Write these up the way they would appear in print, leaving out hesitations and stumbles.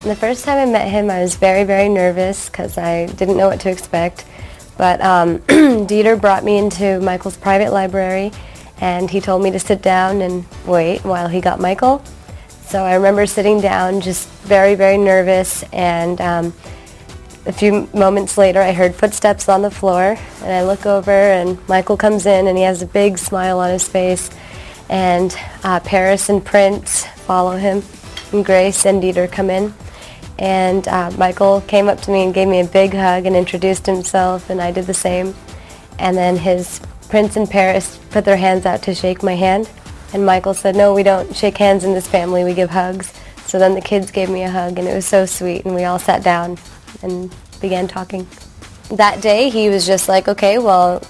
The first time I met him, I was very, very nervous because I didn't know what to expect. But Dieter brought me into Michael's private library, and he told me to sit down and wait while he got Michael. So I remember sitting down just very, very nervous, and a few moments later I heard footsteps on the floor, and I look over and Michael comes in and he has a big smile on his face, and Paris and Prince follow him, and Grace and Dieter come in. And Michael came up to me and gave me a big hug and introduced himself, and I did the same. And then his Prince and Paris put their hands out to shake my hand, and Michael said, "No, we don't shake hands in this family, we give hugs." So then the kids gave me a hug, and it was so sweet, and we all sat down and began talking. That day he was just like, "Okay, well,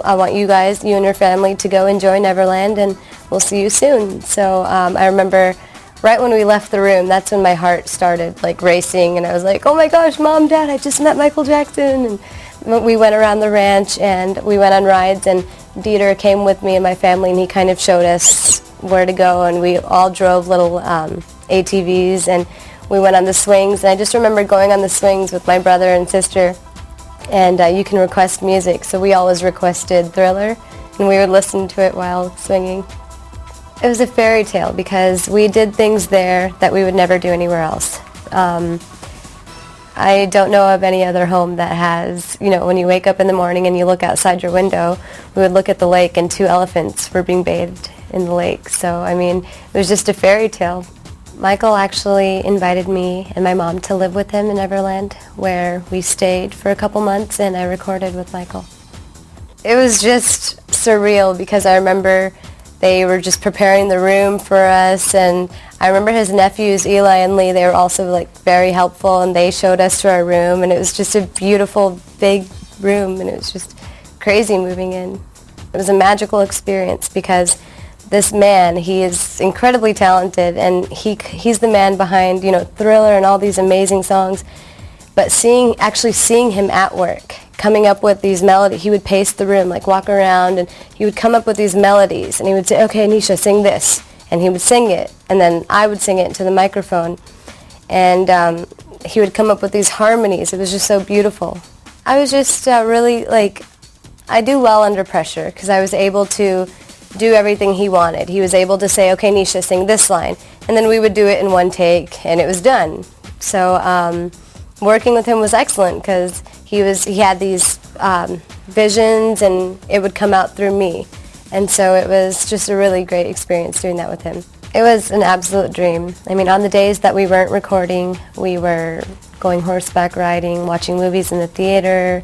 I want you guys, you and your family, to go enjoy Neverland, and we'll see you soon." So I remember right when we left the room, that's when my heart started like racing, and I was like, "Oh my gosh, Mom, Dad, I just met Michael Jackson." And we went around the ranch and we went on rides, and Dieter came with me and my family, and he kind of showed us where to go, and we all drove little ATVs, and we went on the swings. And I just remember going on the swings with my brother and sister, and you can request music, so we always requested Thriller, and we would listen to it while swinging. It was a fairy tale because we did things there that we would never do anywhere else. I don't know of any other home that has, when you wake up in the morning and you look outside your window, we would look at the lake and 2 elephants were being bathed in the lake. So, it was just a fairy tale. Michael actually invited me and my mom to live with him in Neverland, where we stayed for a couple months, and I recorded with Michael. It was just surreal because I remember they were just preparing the room for us, and I remember his nephews, Eli and Lee, they were also very helpful, and they showed us to our room, and it was just a beautiful big room, and it was just crazy moving in. It was a magical experience because this man, he is incredibly talented, and he's the man behind, Thriller and all these amazing songs, but actually seeing him at work, coming up with these melodies. He would pace the room, walk around, and he would come up with these melodies, and he would say, "Okay, Nisha, sing this," and he would sing it, and then I would sing it into the microphone, and he would come up with these harmonies. It was just so beautiful. I was just really, I do well under pressure because I was able to do everything he wanted. He was able to say, "Okay, Nisha, sing this line," and then we would do it in one take, and it was done. So working with him was excellent because he had these visions, and it would come out through me. And so it was just a really great experience doing that with him. It was an absolute dream. On the days that we weren't recording, we were going horseback riding, watching movies in the theater,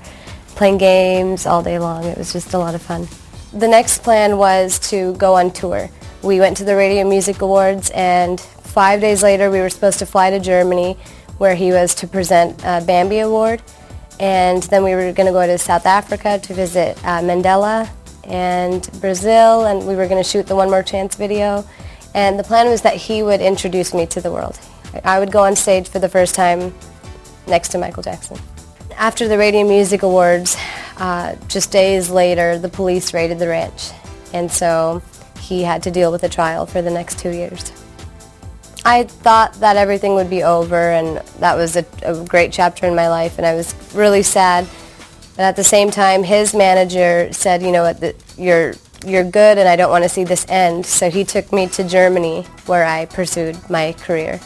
playing games all day long. It was just a lot of fun. The next plan was to go on tour. We went to the Radio Music Awards, and 5 days later we were supposed to fly to Germany, where he was to present a Bambi Award. And then we were going to go to South Africa to visit Mandela, and Brazil, and we were going to shoot the One More Chance video. And the plan was that he would introduce me to the world. I would go on stage for the first time next to Michael Jackson. After the Radio Music Awards, just days later, the police raided the ranch. And so he had to deal with a trial for the next 2 years. I thought that everything would be over, and that was a great chapter in my life, and I was really sad. But at the same time, his manager said, "You know what, you're good, and I don't want to see this end." So he took me to Germany, where I pursued my career.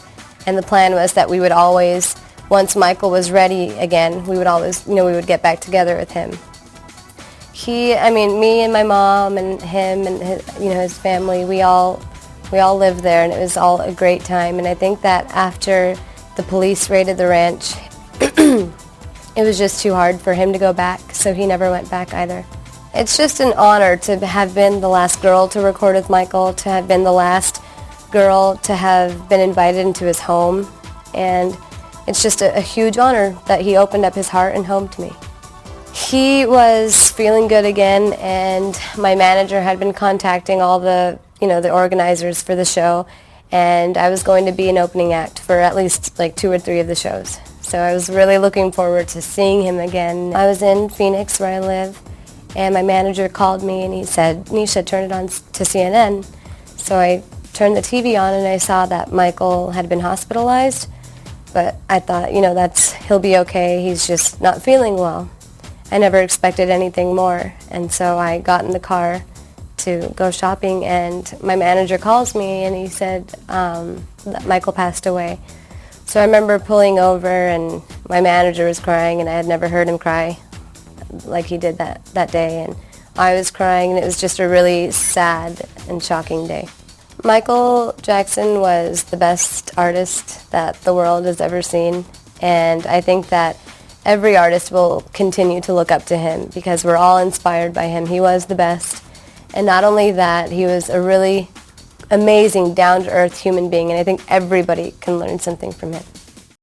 And the plan was that we would always, once Michael was ready again, we would always, we would get back together with him. Me and my mom and him and his family, we all lived there, and it was all a great time. And I think that after the police raided the ranch, it was just too hard for him to go back, so he never went back either. It's just an honor to have been the last girl to record with Michael, to have been the last girl to have been invited into his home, and it's just a huge honor that he opened up his heart and home to me. He was feeling good again, and my manager had been contacting all the organizers for the show, and I was going to be an opening act for at least 2 or 3 of the shows. So I was really looking forward to seeing him again. I was in Phoenix, where I live, and my manager called me and he said, "Nisha, turn it on to CNN." So I turned the TV on and I saw that Michael had been hospitalized, But I thought, he'll be okay. He's just not feeling well. I never expected anything more. And so I got in the car to go shopping, and my manager calls me, and he said that Michael passed away. So I remember pulling over, and my manager was crying, and I had never heard him cry like he did that day. And I was crying, and it was just a really sad and shocking day. Michael Jackson was the best artist that the world has ever seen, and I think that every artist will continue to look up to him because we're all inspired by him. He was the best. And not only that, he was a really amazing, down-to-earth human being, and I think everybody can learn something from him.